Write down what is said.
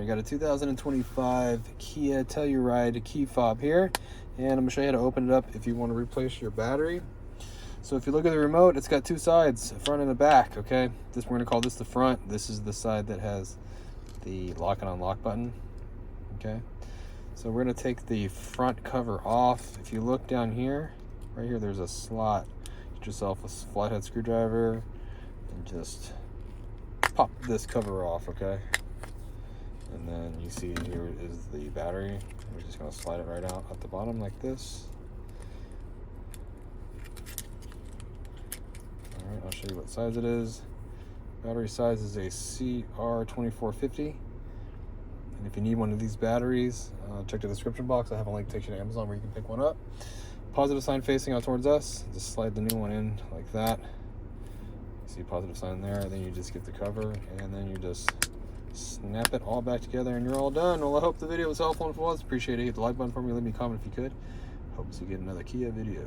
got a 2025 Kia Telluride key fob here, and I'm going to show you how to open it up if you want to replace your battery. So if you look at the remote, it's got two sides, a front and a back, okay? We're going to call this the front. This is the side that has the lock and unlock button, okay? So we're going to take the front cover off. If you look down here, right here, there's a slot. Get yourself a flathead screwdriver and just pop this cover off, okay? And then you see here is the battery. We're just going to slide it right out at the bottom like this. All right, I'll show you what size it is. Battery size is a CR2450. And if you need one of these batteries, check the description box. I have a link that takes you to Amazon where you can pick one up. Positive sign facing out towards us. Just slide the new one in like that. See positive sign there. Then you just get the cover, and then you just snap it all back together, and you're all done. Well, I hope the video was helpful. If it was, appreciate it. Hit the like button for me. Leave me a comment if you could. Hope to get another Kia video.